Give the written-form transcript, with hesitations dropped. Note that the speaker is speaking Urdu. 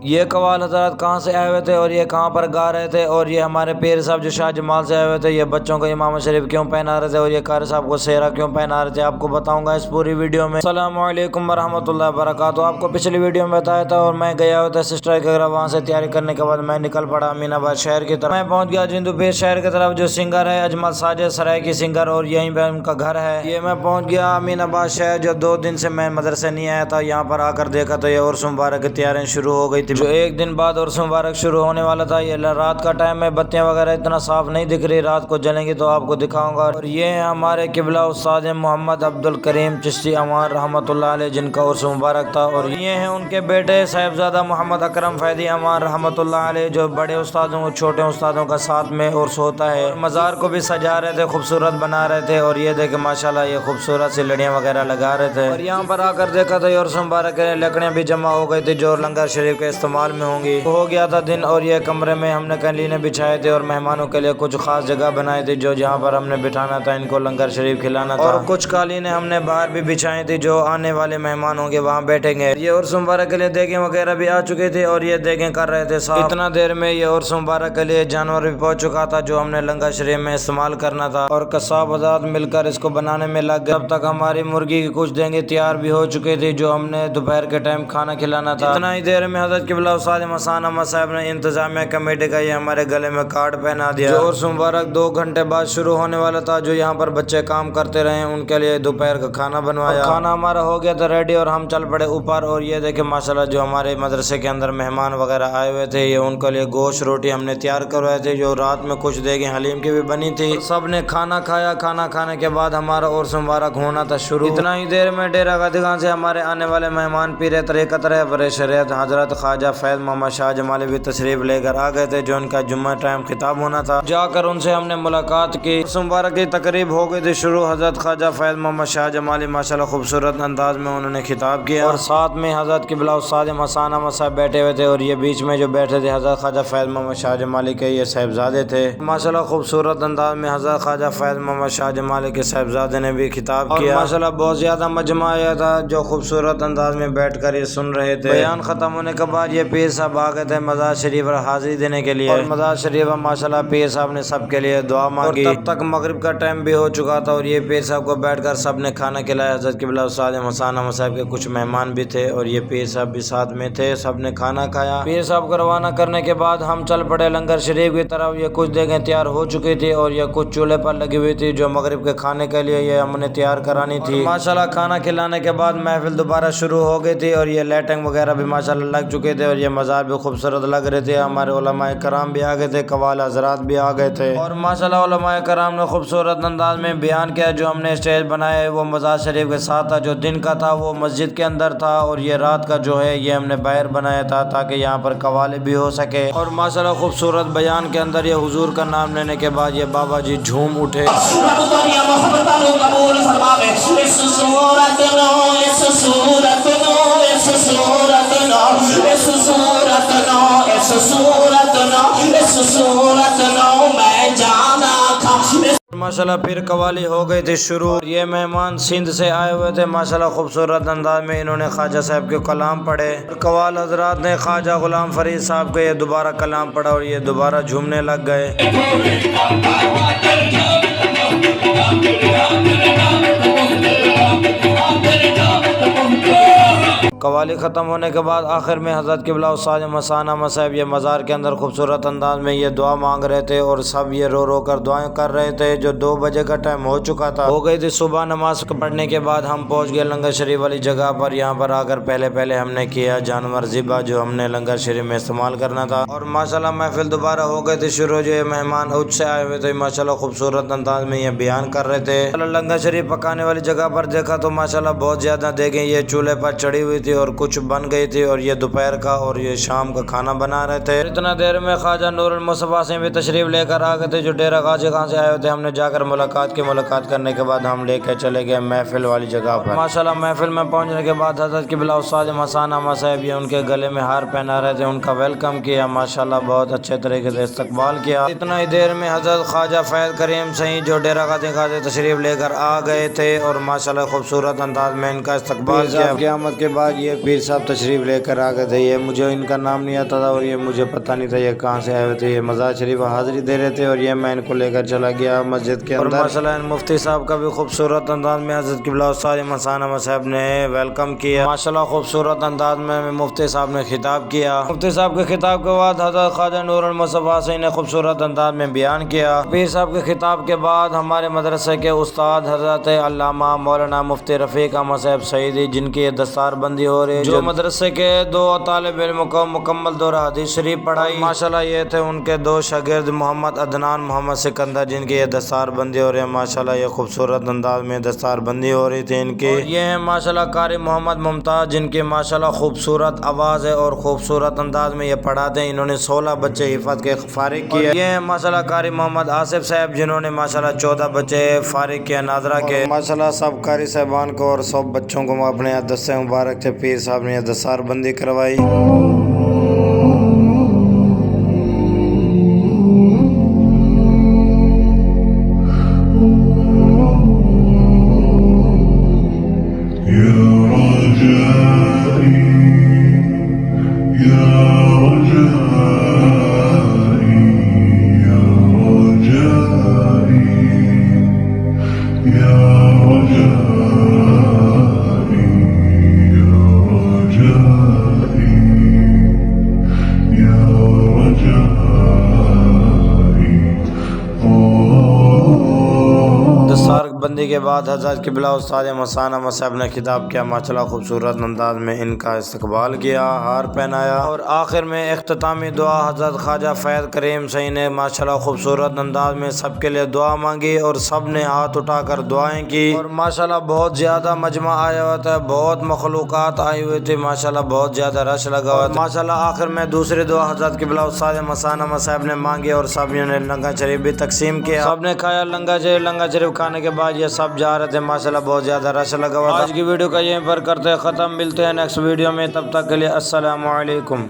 یہ قوال حضرات کہاں سے آئے ہوئے تھے اور یہ کہاں پر گا رہے تھے، اور یہ ہمارے پیر صاحب جو شاہ جمال سے آئے ہوئے تھے، یہ بچوں کو امامہ شریف کیوں پہنا رہے تھے اور یہ قاری صاحب کو سہرا کیوں پہنا رہے تھے، آپ کو بتاؤں گا اس پوری ویڈیو میں۔ السلام علیکم ورحمۃ اللہ وبرکاتہ۔ آپ کو پچھلی ویڈیو میں بتایا تھا اور میں گیا ہوا تھا سسٹر کے گھر، وہاں سے تیاری کرنے کے بعد میں نکل پڑا امین آباد شہر کی طرف۔ میں پہنچ گیا جندو پیر شہر کی طرف، جو سنگر ہے اجمل ساجد سرائے کی سنگر، اور یہیں پہ ان کا گھر ہے۔ یہ میں پہنچ گیا امین آباد شہر، جو 2 دن سے میں مدرسے نہیں آیا تھا۔ یہاں پر آ کر دیکھا تو یہ عرس مبارک کی تیاریاں شروع ہو گئی تھی، جو 1 دن بعد عرس مبارک شروع ہونے والا تھا۔ یہ رات کا ٹائم ہے، بتیاں وغیرہ اتنا صاف نہیں دکھ رہی، رات کو جلیں گی تو آپ کو دکھاؤں گا۔ اور یہ ہیں ہمارے قبلہ استاد محمد عبد الکریم چشتی عوان رحمۃ اللہ علیہ، جن کا عرس مبارک تھا، اور یہ ہیں ان کے بیٹے صاحبزادہ محمد اکرم فیضی عوان رحمۃ اللہ علیہ، جو بڑے استادوں چھوٹے استادوں کا ساتھ میں عرس ہوتا ہے۔ مزار کو بھی سجا رہے تھے، خوبصورت بنا رہے تھے، اور یہ دیکھیں ماشاءاللہ یہ خوبصورت سی لڑیاں وغیرہ لگا رہے تھے۔ اور یہاں پر آ کر دیکھا تو عرس مبارک کے لکڑیاں بھی جمع ہو گئی تھی، جو لنگر شریف کے استعمال میں ہوں گی۔ ہو گیا تھا دن، اور یہ کمرے میں ہم نے قالینیں بچھائے تھے اور مہمانوں کے لیے کچھ خاص جگہ بنائی تھی، جو جہاں پر ہم نے بٹھانا تھا، ان کو لنگر شریف کھلانا تھا۔ اور کچھ قالینیں ہم نے باہر بھی بچھائی تھی، جو آنے والے مہمان ہوں گے وہاں بیٹھیں گے۔ یہ عرس مبارک کے لیے دیگیں وغیرہ بھی آ چکی تھی، اور یہ دیگیں کر رہے تھے صاف۔ اتنا دیر میں یہ عرس مبارک کے لیے جانور بھی پہنچ چکا تھا، جو ہم نے لنگر شریف میں استعمال کرنا تھا، اور قصاب حضرات مل کر اس کو بنانے میں لگ گئے۔ تب تک ہماری مرغی کی کچھ دیگیں تیار بھی ہو چکی تھی، جو ہم نے دوپہر کے ٹائم کھانا کھلانا تھا۔ اتنا ہی دیر میں حضرت قبلہ استاد حسان احمد صاحب نے انتظامیہ کمیٹی کا یہ ہمارے گلے میں کارڈ پہنا دیا۔ جو عرس مبارک 2 گھنٹے بعد شروع ہونے والا تھا، جو یہاں پر بچے کام کرتے رہے، ان کے لیے دوپہر کا کھانا بنوایا۔ کھانا ہمارا ہو گیا تھا ریڈی، اور ہم چل پڑے اوپر۔ اور یہ دیکھیں ماشاءاللہ جو ہمارے مدرسے کے اندر مہمان وغیرہ آئے ہوئے تھے، یہ ان کے لیے گوشت روٹی ہم نے تیار کروائے تھے، جو رات میں کچھ دیگیں حلیم کی بھی بنی تھی۔ سب نے کھانا کھایا، کھانا کھانے کے بعد ہمارا عرس مبارک ہونا تھا شروع۔ اتنا ہی دیر میں ڈیرہ غازی سے ہمارے آنے والے مہمان پیر طریقت رہبر شریعت حضرت خواجہ فیض محمد شاہ جمالی بھی تشریف لے کر آ گئے تھے، جو ان کا جمعہ ٹائم خطاب ہونا تھا۔ جا کر ان سے ہم نے ملاقات کی۔ عرس مبارک کی تقریب ہو گئی تھی شروع۔ حضرت خواجہ فیض محمد شاہ جمالی ماشاءاللہ خوبصورت انداز میں انہوں نے خطاب کیا، اور ساتھ میں حضرت قبلہ استاد حسان احمد صاحب بیٹھے ہوئے تھے، اور یہ بیچ میں جو بیٹھے تھے حضرت خواجہ فیض محمد شاہ جمالی کے یہ صاحبزادے تھے۔ ماشاءاللہ خوبصورت انداز میں حضرت خواجہ فیض محمد شاہ جمالی کے صاحبزادے نے بھی خطاب کیا، اور ماشاءاللہ بہت زیادہ مجمع آیا تھا، جو خوبصورت انداز میں بیٹھ کر یہ سن رہے تھے۔ بیان ختم ہونے کے بعد یہ پیر صاحب آ گئے تھے مزار شریف پر حاضری دینے کے لیے، اور مزار شریف میں ماشاءاللہ پیر صاحب نے سب کے لیے دعا مانگی، اور تب تک مغرب کا ٹائم بھی ہو چکا تھا، اور یہ پیر صاحب کو بیٹھ کر سب نے کھانا کھلایا۔ حضرت قبلہ استاد حسان احمد صاحب کے کچھ مہمان بھی تھے، اور یہ پیر صاحب بھی ساتھ میں تھے، سب نے کھانا کھایا۔ پیر صاحب کو روانہ کرنے کے بعد ہم چل پڑے لنگر شریف کی طرف۔ یہ کچھ دیگیں تیار ہو چکی تھی، اور یہ کچھ چولہے پر لگی ہوئی تھی، جو مغرب کے کھانے کے لیے یہ ہم نے تیار کرانی تھی۔ ماشاءاللہ کھانا کھلانے کے بعد محفل دوبارہ شروع ہو گئی تھی، اور یہ لائٹنگ وغیرہ بھی ماشاءاللہ لگ چکے تھے، اور یہ مزار بھی خوبصورت لگ رہے تھے۔ ہمارے علماء کرام بھی آ گئے تھے، قوال حضرات بھی آ گئے تھے، اور ماشاءاللہ علماء کرام نے خوبصورت انداز میں بیان کیا۔ جو ہم نے اسٹیج بنایا ہے وہ مزار شریف کے ساتھ تھا، جو دن کا تھا وہ مسجد کے اندر تھا، اور یہ رات کا جو ہے یہ ہم نے باہر بنایا تھا، تاکہ یہاں پر قوالے بھی ہو سکے۔ اور ماشاءاللہ خوبصورت بیان کے اندر یہ حضور کا نام لینے کے بعد یہ بابا جی جھوم اٹھے۔ ماشاءاللہ پھر قوالی ہو گئی تھی شروع۔ یہ مہمان سندھ سے آئے ہوئے تھے، ماشاءاللہ خوبصورت انداز میں انہوں نے خواجہ صاحب کے کلام پڑھے، اور قوال حضرات نے خواجہ غلام فرید صاحب کے یہ دوبارہ کلام پڑھا، اور یہ دوبارہ جھومنے لگ گئے۔ قوالی ختم ہونے کے بعد آخر میں حضرت قبلہ استاد حسان احمد صاحب یہ مزار کے اندر خوبصورت انداز میں یہ دعا مانگ رہے تھے، اور سب یہ رو رو کر دعائیں کر رہے تھے۔ جو 2 بجے کا ٹائم ہو چکا تھا، ہو گئی تھی صبح۔ نماز پڑھنے کے بعد ہم پہنچ گئے لنگر شریف والی جگہ پر۔ یہاں پر آ کر پہلے ہم نے کیا جانور ذبح، جو ہم نے لنگر شریف میں استعمال کرنا تھا، اور ماشاءاللہ محفل دوبارہ ہو گئی تھی شروع۔ جو یہ مہمان اج سے آئے ہوئے تھے ماشاءاللہ خوبصورت انداز میں یہ بیان کر رہے تھے۔ لنگر شریف پکانے والی جگہ پر دیکھا تو ماشاءاللہ بہت زیادہ دیگیں یہ چولہے پر چڑھی ہوئی تھی، اور کچھ بن گئی تھی، اور یہ دوپہر کا اور یہ شام کا کھانا بنا رہے تھے۔ اتنا دیر میں خواجہ نور المصطفیٰ سے بھی تشریف لے کر آ گئے تھے، جو ڈیرہ غازی خان سے آئے ہوئے تھے۔ ہم نے جا کر ملاقات کرنے کے بعد ہم لے کے چلے گئے محفل والی جگہ پر۔ ماشاءاللہ محفل میں پہنچنے کے بعد حضرت قبلہ استاد حسان احمد صاحب یہ ان کے گلے میں ہار پہنا رہے تھے، ان کا ویلکم کیا، ماشاءاللہ بہت اچھے طریقے سے استقبال کیا۔ اتنا ہی دیر میں حضرت خواجہ فیض کریم سہی جو ڈیرہ غازی خان سے تشریف لے کر آ گئے تھے، اور ماشاءاللہ خوبصورت انداز میں ان کا استقبال کیا۔ قیامت کے بعد یہ پیر صاحب تشریف لے کر آ گئے تھے. یہ مجھے ان کا نام نہیں آتا تھا اور یہ مجھے پتہ نہیں تھا یہ کہاں سے آئے ہوئے تھے. یہ مزار شریف حاضری دے رہے تھے اور یہ میں ان کو لے کر چلا گیا مسجد کے اندر. اور ماشاءاللہ ان مفتی صاحب کا بھی خوبصورت انداز میں حضرت قبلہ استاد مسانہ صاحب نے ویلکم کیا. ماشاءاللہ خوبصورت انداز میں مفتی صاحب نے خطاب کیا. مفتی صاحب کے خطاب کے بعد حضرت خواجہ نور المصطفیٰ سے انہیں خوبصورت انداز میں بیان کیا. پیر صاحب کے خطاب کے بعد ہمارے مدرسے کے استاد حضرت علامہ مولانا مفتی رفیق احمد صاحب سعیدی جن کی دستار بندی ہو رہی ہے جو مدرسے کے 2 طالب علم کو مکمل دورہ حدیث شریف پڑھائی. ماشاءاللہ یہ تھے ان کے 2 شاگرد محمد عدنان محمد سکندر جن کی یہ دستار بندی ہو رہی ہے. ماشاءاللہ یہ خوبصورت انداز میں دستار بندی ہو رہی تھی ان کی. یہ ہیں ماشاءاللہ قاری محمد ممتاز جن کی ماشاءاللہ خوبصورت آواز ہے اور خوبصورت انداز میں یہ پڑھاتے ہیں. انہوں نے 16 بچے حفظ کے فارغ کیے. یہ ہیں ماشاءاللہ قاری محمد آصف صاحب جنہوں نے ماشاءاللہ 14 بچے فارغ کیے ناظرہ کے. ماشاءاللہ سب قاری صاحبان کو اور سب بچوں کو اپنے دستے مبارک سے پیر صاحب نے دستار بندی کروائی. بندی کے بعد حضرت قبلہ استاد مسانہ صاحب نے خطاب کیا. ماشاءاللہ خوبصورت انداز میں ان کا استقبال کیا, ہار پہنایا اور آخر میں اختتامی دعا حضرت خواجہ فیض کریم سے نے ماشاءاللہ خوبصورت انداز میں سب کے لیے دعا مانگی اور سب نے ہاتھ اٹھا کر دعائیں کی. اور ماشاءاللہ بہت زیادہ مجمع آیا ہوا تھا, بہت مخلوقات آئی ہوئی تھی. ماشاءاللہ بہت زیادہ رش لگا ہوا تھا. ماشاءاللہ آخر میں دوسری دعا حضرت قبلہ استاد مسانہ صاحب نے مانگی اور سب نے لنگر شریف بھی تقسیم کیا. سب نے کھایا لنگر شریف کھانے کے بعد یہ سب جا رہے تھے. ماشاءاللہ بہت زیادہ رش لگا ہوا تھا. آج کی ویڈیو کا یہیں پر کرتے ختم. ملتے ہیں نیکسٹ ویڈیو میں, تب تک کے لیے السلام علیکم.